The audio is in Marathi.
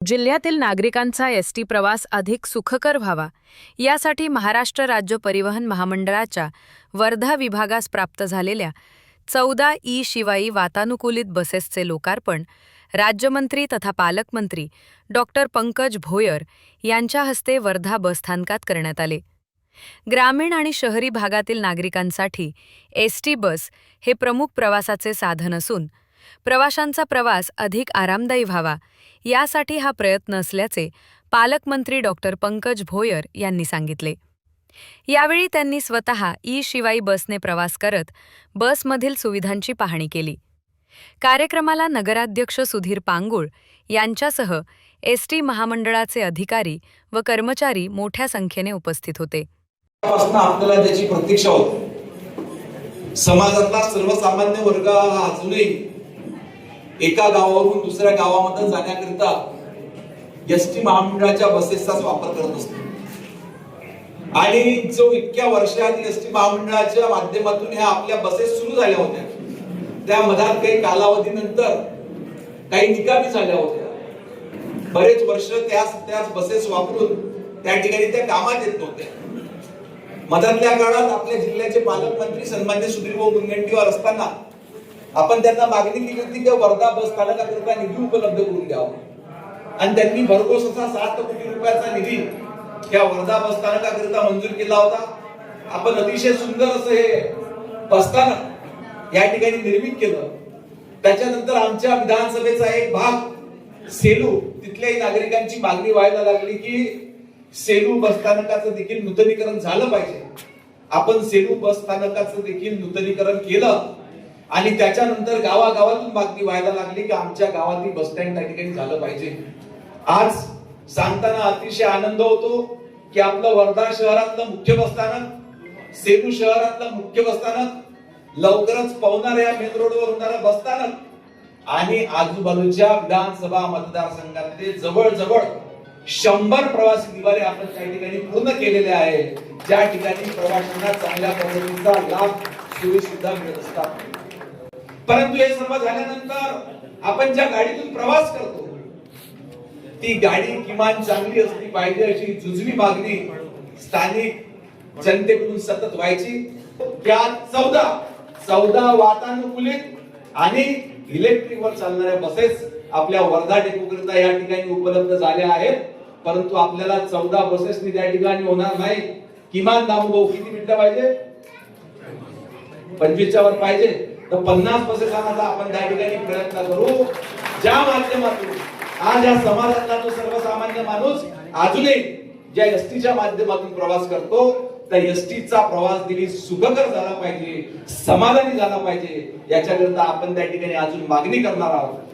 जिल्ह्यातील नागरिकांचा एसटी प्रवास अधिक सुखकर व्हावा यासाठी महाराष्ट्र राज्य परिवहन महामंडळाच्या वर्धा विभागास प्राप्त झालेल्या 14 शिवाई वातानुकूलित बसेसचे लोकार्पण राज्यमंत्री तथा पालकमंत्री डॉक्टर पंकज भोयर यांच्या हस्ते वर्धा बसस्थानकात करण्यात आले। ग्रामीण आणि शहरी भागातील नागरिकांसाठी एसटी बस हे प्रमुख प्रवासाचे साधन असून प्रवाशांचा प्रवास अधिक आरामदायी व्हावा यासाठी हा प्रयत्न असल्याचे पालकमंत्री डॉक्टर पंकज भोयर यांनी सांगितले। यावेळी त्यांनी स्वतः शिवाई बसने प्रवास करत बसमधील सुविधांची पाहणी केली। कार्यक्रमाला नगराध्यक्ष सुधीर पांगुळ यांच्यासह एसटी महामंडळाचे अधिकारी व कर्मचारी मोठ्या संख्येने उपस्थित होते। आपल्याला त्याची प्रतीक्षा होती। समाजातला सर्वसामान्य वर्ग हा अजूनही एका गावावरून दुसऱ्या गावामध्ये जाण्याकरिता एसटी महामंडळाच्या बसेसचाच वापर करत असतो आणि जो इतक्या वर्षात एसटी महामंडळाच्या माध्यमातून ह्या आपल्या बसेस सुरू झाल्या होत्या, त्या मधात काही कालावधीनंतर काही निकामी झाल्या होत्या। बरेच वर्ष त्याच बसेस वापरून त्या ठिकाणी त्या कामात येत नव्हत्या। मधातल्या काळात आपल्या जिल्ह्याचे पालकमंत्री सन्मान्य सुधीरभाऊ मुनगंटीवार असताना आपण त्यांना मागणी केली होती की वर्धा बस स्थानकाकरिता निधी उपलब्ध करून द्यावा आणि त्यांनी भरघोस असा 7 कोटी रुपयाचा निधी या वर्धा बस स्थानकाकरिता मंजूर केला होता। आपण अतिशय सुंदर असं हे बसस्थानक या ठिकाणी निर्मित केलं। त्याच्यानंतर आमच्या विधानसभेचा एक भाग सेलू, तिथल्याही नागरिकांची मागणी व्हायला लागली की सेलू बस स्थानकाचं देखील नूतनीकरण झालं पाहिजे। आपण सेलू बस स्थानकाचं देखील नूतनीकरण केलं आणि त्याच्यानंतर गावागावातून मागणी व्हायला लागली की आमच्या गावातील बस स्टँड त्या ठिकाणी झालं पाहिजे। आज सांगताना अतिशय आनंद होतो की आपलं वर्धा शहरातलं मुख्य बस स्थानक, सेलू शहरातलं मुख्य बस स्थानक, लवकरच पवनार या मेन रोडवर होणारं बस स्थानक आणि आजूबाजूच्या विधानसभा मतदारसंघातले जवळजवळ 100 प्रवासी निवारे आपण त्या ठिकाणी पूर्ण केलेले आहे, ज्या ठिकाणी प्रवाशांना चांगल्या पद्धतीचा लाभ सुविधा मिळत असतात। परंतु हे सर्व झाल्यानंतर आपण ज्या गाडीतून प्रवास करतो ती गाडी किमान चांगली असली पाहिजे अशी जुजवी मागणी स्थानिक जनतेकडून सतत व्हायची। त्या 14 वातानुकूलित आणि इलेक्ट्रिकवर चालणाऱ्या बसेस आपल्या वर्धा डेपोकरिता या ठिकाणी उपलब्ध झाल्या आहेत। परंतु आपल्याला 14 बसेसनी त्या ठिकाणी होणार नाही। किमान दामभाऊ किती मिनिटं पाहिजे? 25च्या वर पाहिजे तर 50 बसेस आणायचा आपण त्या ठिकाणी प्रयत्न करू, ज्या माध्यमातून आज या समाजातला जो सर्वसामान्य माणूस अजूनही ज्या एसटीच्या माध्यमातून प्रवास करतो त्या एसटीचा प्रवास दिली सुखकर झाला पाहिजे, समाधानी झाला पाहिजे, याच्याकरता आपण त्या ठिकाणी अजून मागणी करणार आहोत।